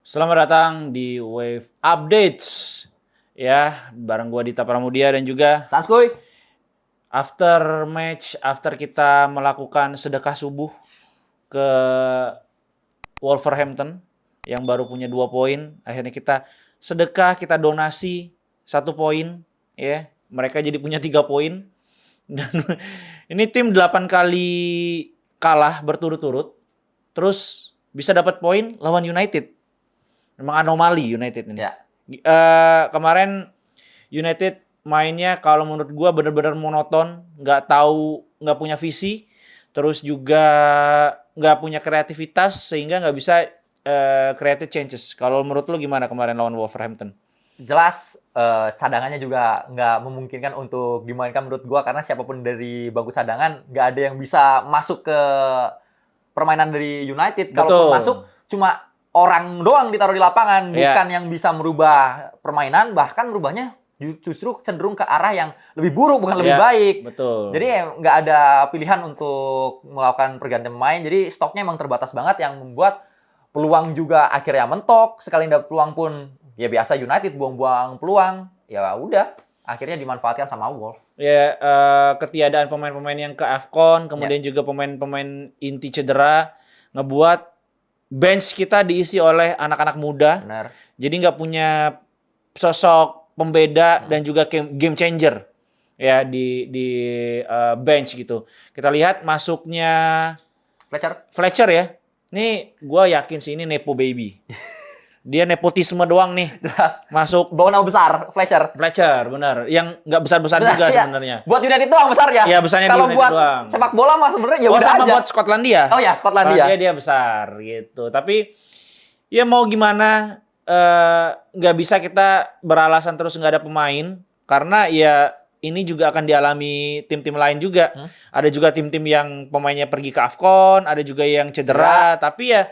Selamat datang di Wave Updates. Ya, bareng gua Dita Pramudia dan juga Sanskuy. after match, after kita melakukan sedekah subuh ke Wolverhampton yang baru punya 2 poin, akhirnya kita sedekah, kita donasi 1 poin, ya. Mereka jadi punya 3 poin. Dan ini tim 8 kali kalah berturut-turut, terus bisa dapat poin lawan United. Memang anomali United ini. Ya. Kemarin United mainnya kalau menurut gua benar-benar monoton, nggak punya visi, terus juga nggak punya kreativitas sehingga nggak bisa creative changes. Kalau menurut lu gimana kemarin lawan Wolverhampton? Jelas cadangannya juga nggak memungkinkan untuk dimainkan menurut gua karena siapapun dari bangku cadangan nggak ada yang bisa masuk ke permainan dari United. Kalaupun masuk cuma orang doang ditaruh di lapangan, bukan yang bisa merubah permainan, bahkan merubahnya justru cenderung ke arah yang lebih buruk, bukan lebih baik. Betul. Jadi nggak ada pilihan untuk melakukan pergantian pemain, jadi stoknya emang terbatas banget yang membuat peluang juga akhirnya mentok. Sekali dapat peluang pun, ya biasa United buang-buang peluang, ya udah akhirnya dimanfaatkan sama Wolves. Ya, ketiadaan pemain-pemain yang ke AFCON, kemudian juga pemain-pemain inti cedera, ngebuat bench kita diisi oleh anak-anak muda. Benar. Jadi nggak punya sosok pembeda dan juga game changer ya di bench gitu. Kita lihat masuknya Fletcher ya. Nih gue yakin sih ini nepo baby. Dia nepotisme doang nih. Jelas. Masuk bawa nama besar Fletcher, benar. Yang nggak besar-besar juga sebenarnya. Buat United doang besarnya. Iya, besarnya di United buat doang. Sepak bola mah sebenarnya ya udah sama aja. buat Skotlandia. Oh ya, Skotlandia. Dia besar gitu. Tapi ya mau gimana, nggak bisa kita beralasan terus nggak ada pemain karena ya ini juga akan dialami tim-tim lain juga. Ada juga tim-tim yang pemainnya pergi ke AFCON, ada juga yang cedera. Tapi ya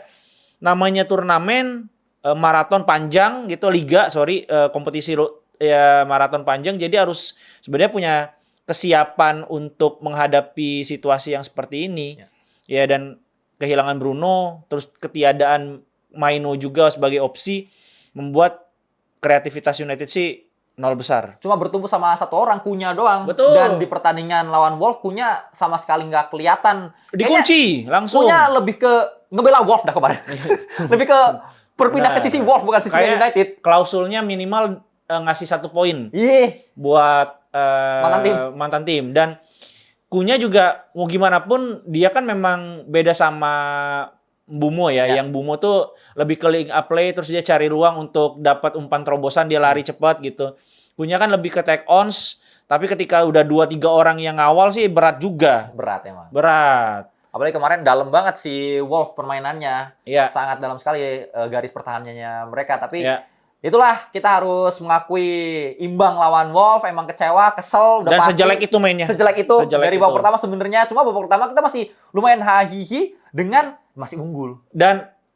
namanya turnamen maraton panjang gitu, kompetisi ya maraton panjang. Jadi harus sebenarnya punya kesiapan untuk menghadapi situasi yang seperti ini. Ya dan kehilangan Bruno, terus ketiadaan Maino juga sebagai opsi membuat kreativitas United sih nol besar. Cuma bertumbuh sama satu orang, Cunha doang. Betul. Dan di pertandingan lawan Wolves, Cunha sama sekali nggak kelihatan. Dikunci langsung. Cunha lebih ke ngebela Wolves dah kemarin. Lebih ke berpindah ke sisi Wolves bukan sisi United. Klausulnya minimal ngasih 1 poin. Buat mantan tim. Dan Cunha juga mau gimana pun dia kan memang beda sama Mbeumo ya. Yang Mbeumo tuh lebih ke link up play, terus dia cari ruang untuk dapat umpan terobosan, dia lari cepat gitu. Cunha kan lebih ke take ons, tapi ketika udah 2-3 orang yang ngawal sih berat juga. Berat emang. Berat. Apalagi kemarin dalam banget si Wolves permainannya. Iya. Sangat dalam sekali garis pertahanannya mereka. Tapi itulah, kita harus mengakui imbang lawan Wolves, emang kecewa, kesel, udah dan pasti. Sejelek itu mainnya. Sejelek itu dari babak pertama sebenarnya. Cuma babak pertama kita masih lumayan hahihi dengan masih unggul.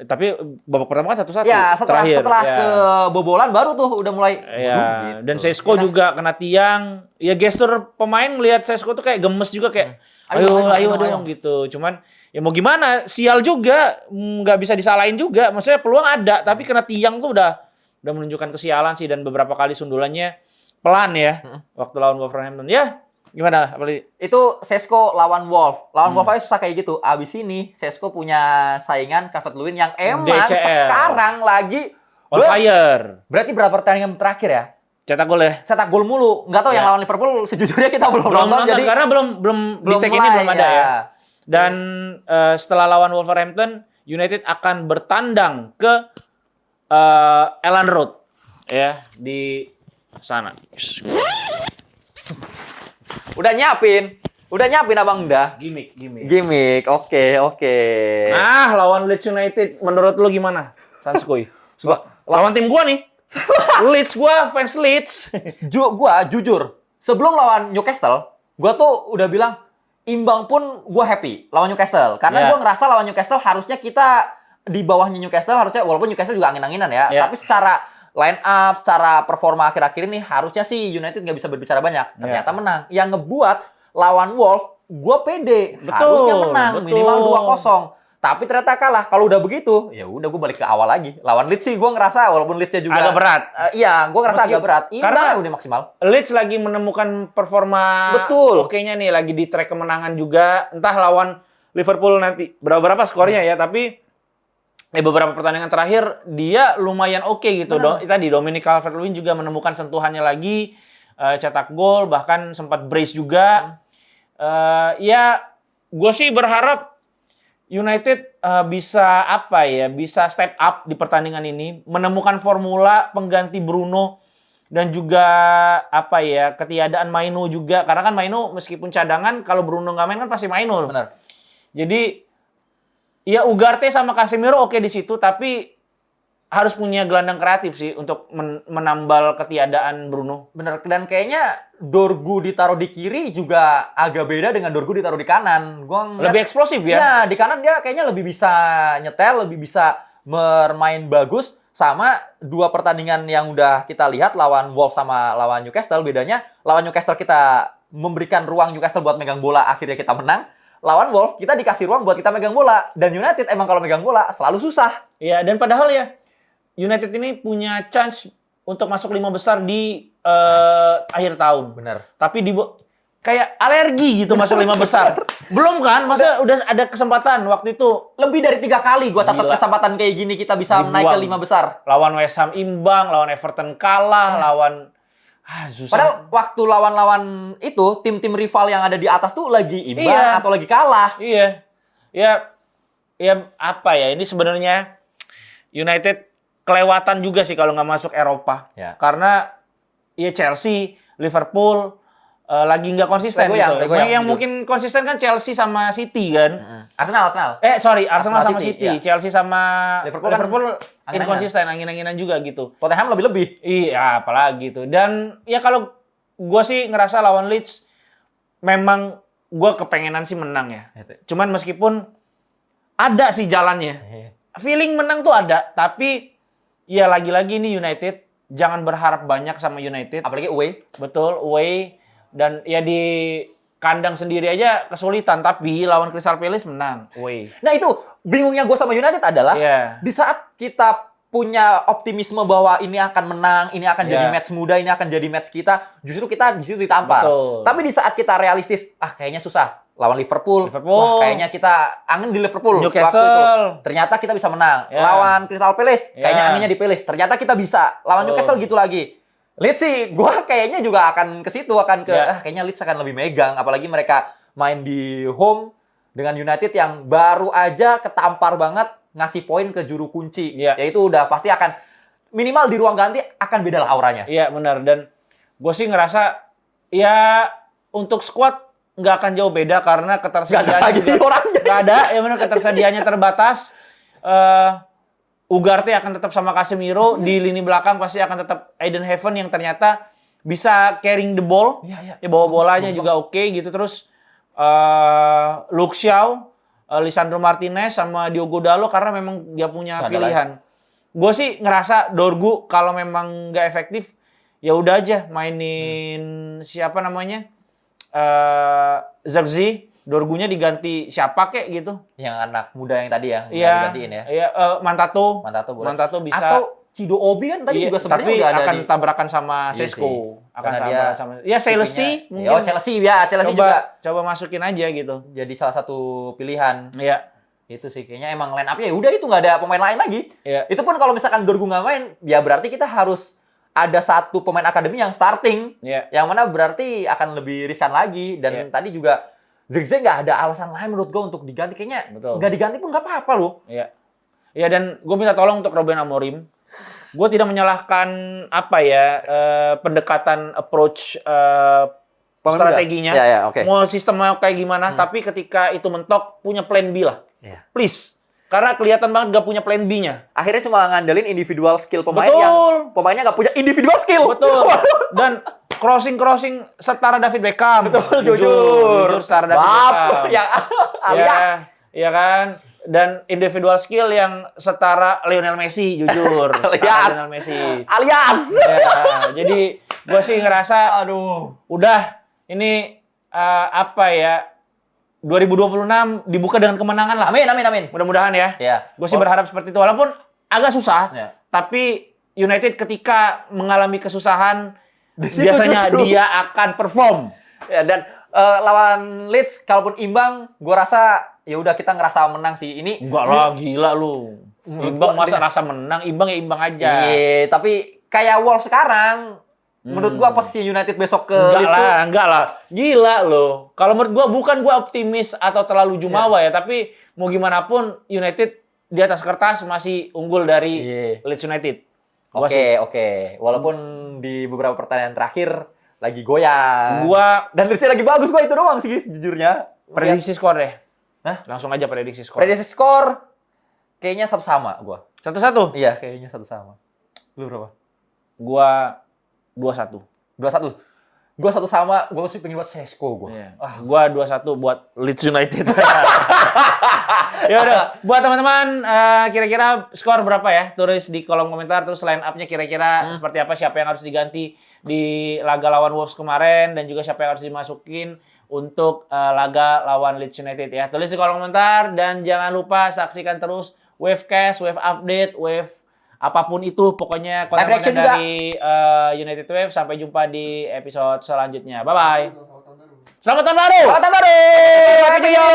Tapi babak pertama kan 1-1. Ya, setelah kebobolan baru tuh udah mulai. Gitu. Dan Sesko juga kena tiang. Ya gestur pemain ngelihat Sesko tuh kayak gemes juga kayak ayo dong gitu. Cuman ya mau gimana, sial juga, nggak bisa disalahin juga. Maksudnya peluang ada, tapi kena tiang tuh udah menunjukkan kesialan sih, dan beberapa kali sundulannya pelan ya waktu lawan Wolverhampton. Ya, gimana? Itu Sesko lawan Wolves. Lawan Wolves aja susah kayak gitu. Abis ini Sesko punya saingan Calvert-Lewin yang emang DCL. Sekarang lagi on fire. Berarti berapa pertandingan terakhir ya? Cetak gol ya? Cetak gol mulu. Nggak tahu yang lawan Liverpool sejujurnya kita belum nonton. Jadi karena belum di tag ini belum ada ya. Dan setelah lawan Wolverhampton, United akan bertandang ke Elland Road ya di sana. Udah nyiapin abang udah. Gimik. Oke. Nah, lawan Leeds United menurut lu gimana, Sanskuy? Lawan tim gua nih. Leeds, gua fans Leeds. Gua jujur, sebelum lawan Newcastle, gua tuh udah bilang imbang pun gua happy lawan Newcastle. Karena gua ngerasa lawan Newcastle harusnya kita di bawahnya Newcastle, harusnya walaupun Newcastle juga angin-anginan ya. Tapi secara line up, secara performa akhir-akhir ini harusnya sih United nggak bisa berbicara banyak. Ternyata menang. Yang ngebuat lawan Wolves, gue pede. Harusnya menang. Minimal 2-0. Tapi ternyata kalah. Kalau udah begitu, ya udah gue balik ke awal lagi. Lawan Leeds sih gue ngerasa walaupun Leeds-nya juga agak berat. Iya, gue ngerasa agak berat. Ini karena udah maksimal. Leeds lagi menemukan performa Betul. oke-nya nih, lagi di track kemenangan juga. Entah lawan Liverpool nanti berapa skornya ya, tapi beberapa pertandingan terakhir dia lumayan oke gitu. Tadi Dominic Calvert-Lewin juga menemukan sentuhannya lagi, cetak gol, bahkan sempat brace juga. Ya, gue sih berharap United bisa bisa step up di pertandingan ini, menemukan formula pengganti Bruno dan juga ketiadaan Maino juga, karena kan Maino meskipun cadangan, kalau Bruno nggak main kan pasti Maino. Benar. Jadi ya Ugarte sama Casemiro oke di situ, tapi harus punya gelandang kreatif sih untuk menambal ketiadaan Bruno. Bener, dan kayaknya Dorgu ditaruh di kiri juga agak beda dengan Dorgu ditaruh di kanan. Lebih eksplosif ya? Ya, di kanan dia kayaknya lebih bisa nyetel, lebih bisa bermain bagus. Sama dua pertandingan yang udah kita lihat lawan Wolves sama lawan Newcastle, bedanya lawan Newcastle kita memberikan ruang Newcastle buat megang bola, akhirnya kita menang. Lawan Wolves kita dikasih ruang buat kita megang bola. Dan United emang kalau megang bola selalu susah. Iya, dan padahal ya United ini punya chance untuk masuk 5 besar di akhir tahun. Bener. Tapi kayak alergi gitu masuk 5 besar. Belum kan? Maksudnya udah ada kesempatan waktu itu. Lebih dari 3 kali gue catat Gila. kesempatan kayak gini kita bisa naik ke 5 besar. Lawan West Ham imbang, lawan Everton kalah, lawan susah. Padahal waktu lawan-lawan itu tim-tim rival yang ada di atas tuh lagi imbang atau lagi kalah. Iya. Ya ini sebenarnya United kelewatan juga sih kalau nggak masuk Eropa. Ya. Karena ya Chelsea, Liverpool lagi nggak konsisten gitu. Yang mungkin konsisten kan Chelsea sama City kan. Arsenal. Arsenal sama City. Ya. Chelsea sama Liverpool kan inkonsisten, angin-anginan juga gitu. Tottenham lebih-lebih. Iya, apalagi itu. Dan ya kalau gue sih ngerasa lawan Leeds memang gue kepengenan sih menang ya. Cuman meskipun ada sih jalannya. Feeling menang tuh ada, tapi ya lagi-lagi ini United, jangan berharap banyak sama United. Apalagi away. Betul, away. Dan ya di kandang sendiri aja kesulitan, tapi lawan Crystal Palace menang. Away. Nah itu, bingungnya gue sama United adalah, di saat kita punya optimisme bahwa ini akan menang, ini akan jadi match muda, ini akan jadi match kita, justru kita di situ ditampar. Betul. Tapi di saat kita realistis, kayaknya susah. Lawan Liverpool. Wah, kayaknya kita angin di Liverpool. Newcastle. Waktu itu. Ternyata kita bisa menang. Lawan Crystal Palace, kayaknya anginnya di Palace. Ternyata kita bisa. Lawan Newcastle gitu lagi. Leeds sih, gue kayaknya juga akan ke situ, kayaknya Leeds akan lebih megang. Apalagi mereka main di home dengan United yang baru aja ketampar banget ngasih poin ke juru kunci. Yaitu udah pasti akan minimal di ruang ganti akan beda lah auranya. Iya benar, dan gue sih ngerasa ya untuk squad nggak akan jauh beda karena ketersediaannya nggak ada, ya benar, ketersediaannya terbatas. Ugarte akan tetap sama Casemiro, di lini belakang pasti akan tetap Aiden Heaven yang ternyata bisa carrying the ball, ya bawa bolanya juga oke gitu. Terus Luke Shaw, Lisandro Martinez sama Diogo Dalot karena memang dia punya pilihan. Gue sih ngerasa Dorgu kalau memang nggak efektif ya udah aja mainin siapa namanya. Zirkzee, Dorgunya diganti siapa kek gitu. Yang anak muda yang tadi ya, digantiin ya. Iya, Mantato boleh. Mantato bisa. Atau Cido Obi kan tadi juga sebenarnya udah ada akan tabrakan sama Sesko. Karena dia sama ya Chelsea mungkin. Chelsea juga. Coba masukin aja gitu. Jadi salah satu pilihan. Iya. Itu sih kayaknya emang line up-nya ya udah itu nggak ada pemain lain lagi. Iya. Itu pun kalau misalkan Dorgu nggak main, ya berarti kita harus ada satu pemain akademi yang starting, yang mana berarti akan lebih riskan lagi. Dan tadi juga Zirkzee nggak ada alasan lain menurut gue untuk diganti. Kayaknya nggak diganti pun nggak apa-apa loh. Iya, dan gue minta tolong untuk Ruben Amorim. Gue tidak menyalahkan pendekatan approach strateginya. Mau sistemnya kayak gimana, tapi ketika itu mentok punya plan B lah. Please. Karena kelihatan banget gak punya plan B-nya. Akhirnya cuma ngandelin individual skill pemain yang pemainnya gak punya individual skill. Betul. Dan crossing setara David Beckham. Betul, jujur setara David Beckham. Yang alias. Iya kan? Dan individual skill yang setara Lionel Messi, jujur. Alias. Ya, jadi gue sih ngerasa, udah ini 2026 dibuka dengan kemenangan lah. Amin, amin, amin. Mudah-mudahan ya. Ya. Gue sih berharap seperti itu. Walaupun agak susah, Ya. tapi United ketika mengalami kesusahan, Di situ biasanya justru. dia akan perform. Ya, dan lawan Leeds, kalaupun imbang, gue rasa ya udah kita ngerasa menang sih. Ini Enggak lah, gila lu. Menurut Imbang gua masa rasa menang, imbang ya imbang aja. Iya, tapi kayak Wolves sekarang, menurut gua pas si United besok ke Leeds tuh, Enggak lah. Gila loh. Kalau menurut gua bukan gua optimis atau terlalu jumawa ya, tapi mau gimana pun United di atas kertas masih unggul dari Iya. Leeds United. Gua sih. Oke. Walaupun di beberapa pertandingan terakhir lagi goyang. Gua Dan Leeds lagi bagus, gua itu doang sih sejujurnya. prediksi skor deh. Hah? Langsung aja prediksi skor. Prediksi skor kayaknya 1 sama gua. 1-1. Iya, kayaknya 1 sama. Lu berapa? Gua 2-1. 2-1. Gua 1 sama, gua sih pengen buat Sesko gua. Iya. Gua 2-1 buat Leeds United. Ya udah, buat teman-teman kira-kira skor berapa ya? Tulis di kolom komentar, terus line up-nya kira-kira seperti apa, siapa yang harus diganti di laga lawan Wolves kemarin, dan juga siapa yang harus dimasukin untuk laga lawan Leeds United ya. Tulis di kolom komentar, dan jangan lupa saksikan terus Wavecast, Wave Update, Wave apapun itu, pokoknya konten-konten juga. dari United Wave. Sampai jumpa di episode selanjutnya. Bye-bye. Selamat tahun baru! Selamat tahun baru! Happy New Year!